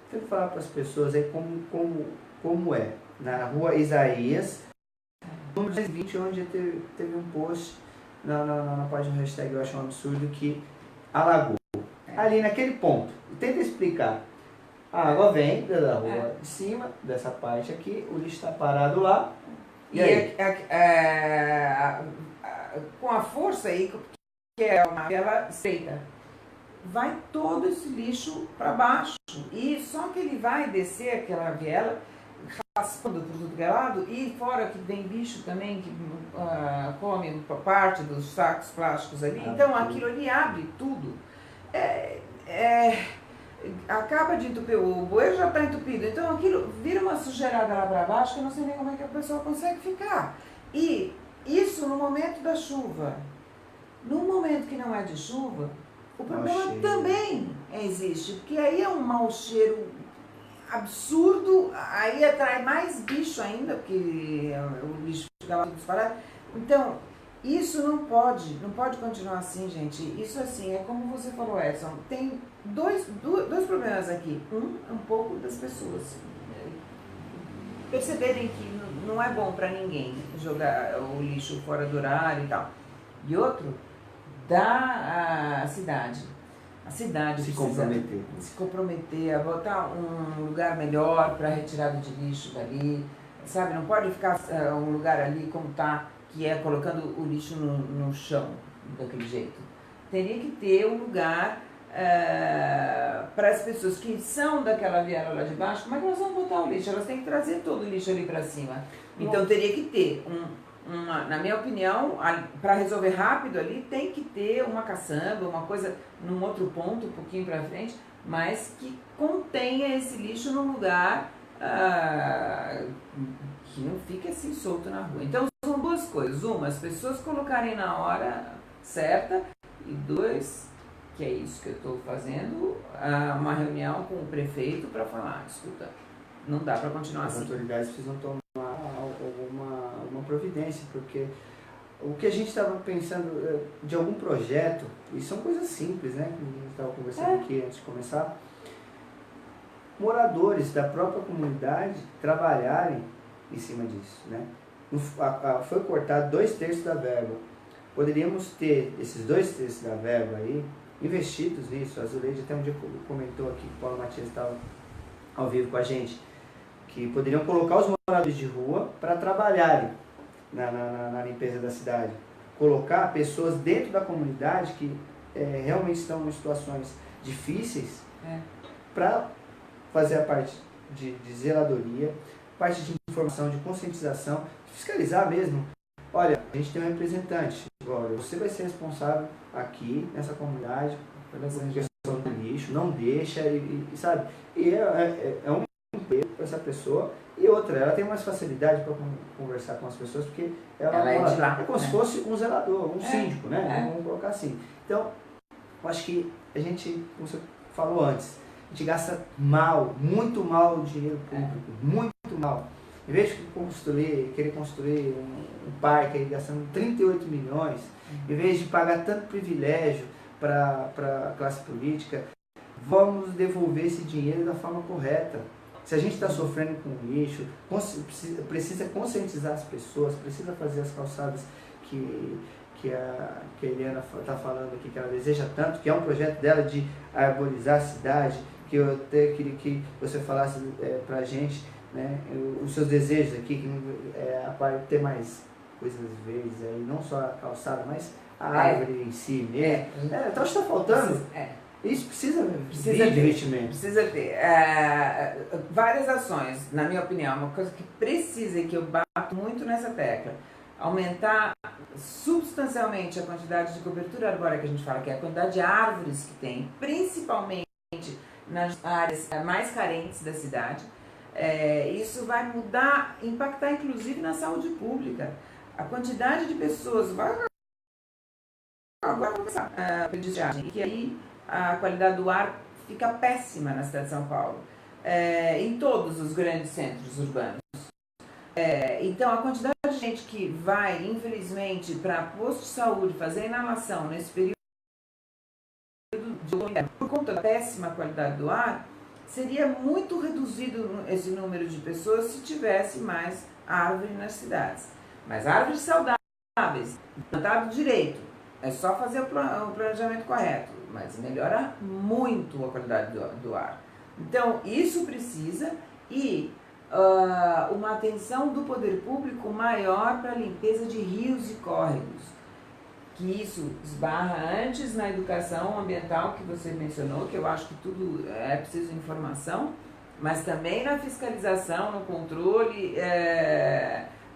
Tem que falar para as pessoas aí como é. Na rua Isaías, número 220, onde teve um post na página do hashtag Eu Acho um Absurdo que alagou. Ali naquele ponto. Tenta explicar. A água vem da rua de cima, dessa parte aqui, o lixo está parado lá. E aí? Com a força aí, que é aquela estreita, vai todo esse lixo para baixo. E só que ele vai descer aquela viela, raspando por tudo que é lado, e fora que vem bicho também, que come parte dos sacos plásticos ali. Então aquilo ali abre tudo. Acaba de entupir, o bueiro já está entupido, então aquilo vira uma sujeirada lá para baixo que eu não sei nem como é que a pessoa consegue ficar. E isso no momento da chuva. No momento que não é de chuva, o problema também existe, porque aí é um mau cheiro absurdo, aí atrai mais bicho ainda, porque o lixo fica lá disparado. Então, isso não pode continuar assim, gente. Isso assim, é como você falou, Edson, tem dois problemas aqui. Um pouco das pessoas perceberem que não é bom para ninguém jogar o lixo fora do horário e tal. E outro, da cidade. A cidade se comprometer a botar um lugar melhor para retirada de lixo dali, sabe? Não pode ficar um lugar ali como está, que é colocando o lixo no chão, daquele jeito. Teria que ter um lugar para as pessoas que são daquela viela lá de baixo. Como é que elas vão botar o lixo? Elas têm que trazer todo o lixo ali para cima. Então teria que ter na minha opinião, para resolver rápido ali, tem que ter uma caçamba, uma coisa num outro ponto, um pouquinho para frente, mas que contenha esse lixo num lugar que não fique assim solto na rua. Então são duas coisas. Uma, as pessoas colocarem na hora certa, e dois, que é isso que eu estou fazendo, uma reunião com o prefeito para falar, escuta, não dá para continuar As assim. As autoridades precisam tomar uma providência, porque o que a gente estava pensando de algum projeto, e são coisas simples, né, que a gente estava conversando aqui antes de começar, moradores da própria comunidade trabalharem em cima disso, né? Foi cortado 2/3 da verba. Poderíamos ter esses 2/3 da verba aí investidos nisso. A Zuleide até um dia comentou aqui, que o Paulo Matias estava ao vivo com a gente, que poderiam colocar os moradores de rua para trabalharem na limpeza da cidade. Colocar pessoas dentro da comunidade que realmente estão em situações difíceis para fazer a parte de zeladoria, parte de informação, de conscientização, de fiscalizar mesmo. Olha, a gente tem um representante, olha, você vai ser responsável aqui nessa comunidade pela questão do lixo, não deixa, sabe? E é um emprego para essa pessoa. E outra, ela tem mais facilidade para conversar com as pessoas, porque ela é de lá, como se fosse um zelador, um síndico, né? Vamos colocar assim. Então, eu acho que a gente, como você falou antes, a gente gasta muito mal o dinheiro público, muito mal. Em vez de querer construir um parque aí gastando 38 milhões, em vez de pagar tanto privilégio para a classe política, vamos devolver esse dinheiro da forma correta. Se a gente está sofrendo com lixo, precisa conscientizar as pessoas, precisa fazer as calçadas que a Eliana está falando aqui, que ela deseja tanto, que é um projeto dela de arborizar a cidade, que eu até queria que você falasse para a gente, né, os seus desejos aqui, a parte de ter mais coisas verdes aí, não só a calçada, mas a árvore em si mesmo. Então está faltando. Isso precisa de investimento. Precisa ter. Várias ações, na minha opinião, uma coisa que precisa e que eu bato muito nessa tecla. Aumentar substancialmente a quantidade de cobertura arbórea que a gente fala, que é a quantidade de árvores que tem, principalmente nas áreas mais carentes da cidade. Isso vai impactar inclusive na saúde pública. A quantidade de pessoas vai começar a predigiagem, e aí a qualidade do ar fica péssima na cidade de São Paulo, em todos os grandes centros urbanos. Então, a quantidade de gente que vai, infelizmente, para posto de saúde fazer inalação nesse período de inverno, por conta da péssima qualidade do ar, seria muito reduzido esse número de pessoas se tivesse mais árvore nas cidades. Mas árvores saudáveis, plantado direito, é só fazer o planejamento correto, mas melhora muito a qualidade do ar. Então, isso precisa, e uma atenção do poder público maior para a limpeza de rios e córregos, que isso esbarra antes na educação ambiental que você mencionou, que eu acho que tudo é preciso informação, mas também na fiscalização, no controle.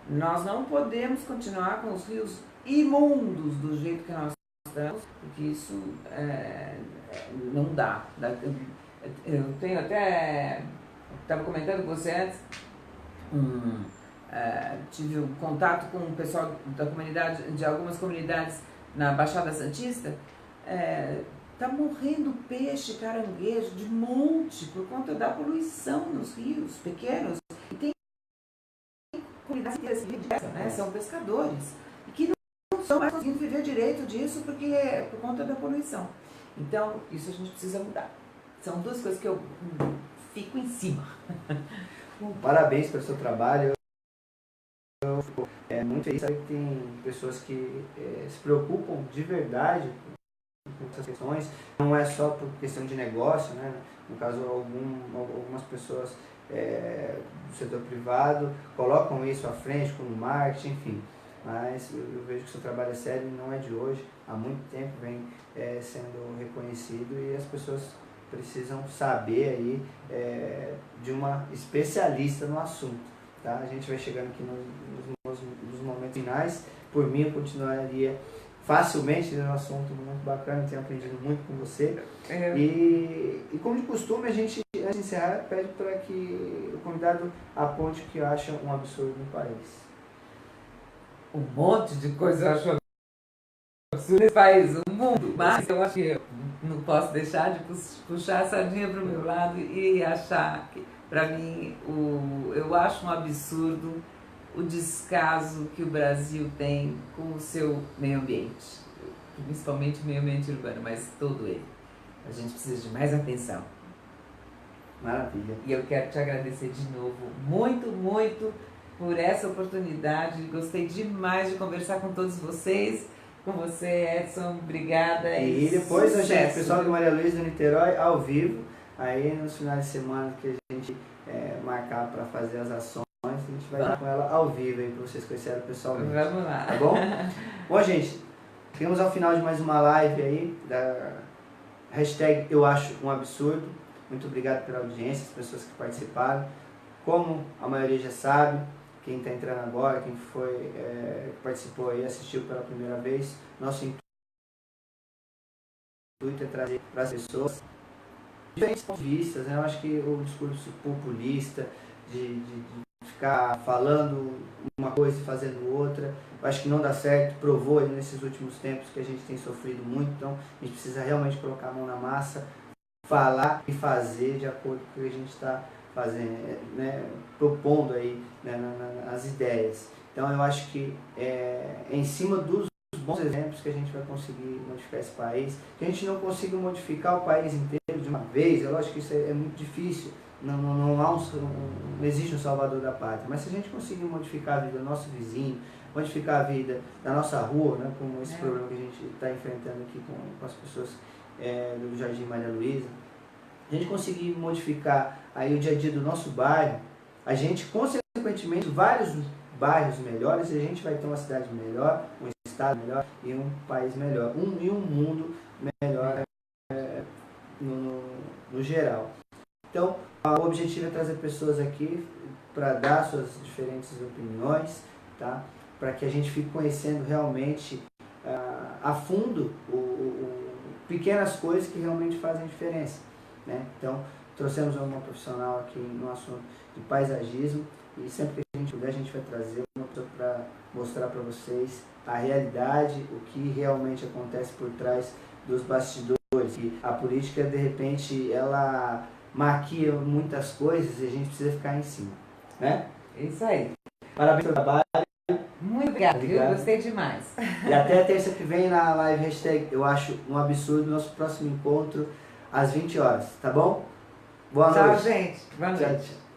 Nós não podemos continuar com os rios imundos do jeito que nós estamos, porque isso não dá. Eu tenho até, estava comentando com você antes, tive um contato com o pessoal da comunidade, de algumas comunidades na Baixada Santista. Está morrendo peixe, caranguejo de monte por conta da poluição nos rios pequenos. E tem comunidades inteiras que vivem, né? São pescadores e que não estão mais conseguindo viver direito disso porque por conta da poluição. Então, isso a gente precisa mudar. São duas coisas que eu fico em cima. Parabéns pelo seu trabalho. Eu fico muito feliz que tem pessoas que se preocupam de verdade com essas questões. Não é só por questão de negócio, né? No caso, algumas pessoas do setor privado colocam isso à frente como marketing, enfim. Mas eu vejo que o seu trabalho é sério e não é de hoje. Há muito tempo vem sendo reconhecido, e as pessoas precisam saber aí de uma especialista no assunto. Tá? A gente vai chegando aqui nos momentos finais. Por mim, eu continuaria facilmente no assunto, muito bacana, tenho aprendido muito com você. E como de costume, a gente, antes de encerrar, pede para que o convidado aponte o que acha um absurdo no país. Um monte de coisa eu acho absurdo nesse país, no mundo, mas eu acho que não posso deixar de puxar a sardinha para o meu lado e achar que, para mim, eu acho um absurdo o descaso que o Brasil tem com o seu meio ambiente, principalmente o meio ambiente urbano, mas todo ele. A gente precisa de mais atenção. Maravilha. E eu quero te agradecer de novo, muito, muito, por essa oportunidade. Gostei demais de conversar com todos vocês. Com você, Edson, obrigada. E depois, sucesso, gente, pessoal do Maria Luísa do Niterói, ao vivo, aí nos finais de semana que a gente marcar para fazer as ações, a gente vai estar com ela ao vivo aí, para vocês conhecerem pessoalmente. Vamos lá. Tá bom? Bom, gente, chegamos ao final de mais uma live aí, da hashtag Eu Acho um Absurdo. Muito obrigado pela audiência, as pessoas que participaram. Como a maioria já sabe, quem está entrando agora, quem foi, que participou aí, assistiu pela primeira vez, nosso intuito é trazer para as pessoas diferentes pontos de vista, né? Eu acho que o discurso populista, de ficar falando uma coisa e fazendo outra, eu acho que não dá certo, provou aí nesses últimos tempos que a gente tem sofrido muito, então a gente precisa realmente colocar a mão na massa, falar e fazer de acordo com o que a gente está fazendo, né, propondo aí, né, as ideias. Então eu acho que é em cima dos bons exemplos que a gente vai conseguir modificar esse país, que a gente não consiga modificar o país inteiro de uma vez. Eu acho que isso é muito difícil, não existe um salvador da pátria, mas se a gente conseguir modificar a vida do nosso vizinho, modificar a vida da nossa rua, né, com esse problema que a gente está enfrentando aqui com as pessoas do Jardim Maria Luísa, a gente conseguir modificar aí o dia a dia do nosso bairro, a gente, consequentemente, vários bairros melhores, e a gente vai ter uma cidade melhor, um estado melhor e um país melhor, e um mundo melhor no geral. Então, o objetivo é trazer pessoas aqui para dar suas diferentes opiniões, tá? Para que a gente fique conhecendo realmente a fundo pequenas coisas que realmente fazem diferença, né? Então, trouxemos uma profissional aqui no assunto de paisagismo e sempre que a gente puder, a gente vai trazer uma pessoa para mostrar para vocês a realidade, o que realmente acontece por trás dos bastidores. E a política, de repente, ela maquia muitas coisas e a gente precisa ficar em cima, né? É isso aí. Parabéns pelo trabalho. Muito obrigada, viu? Gostei demais. E até terça que vem na live hashtag Eu Acho um Absurdo, nosso próximo encontro às 20 horas, tá bom? Boa noite. Tchau, gente. Boa noite. Tchau.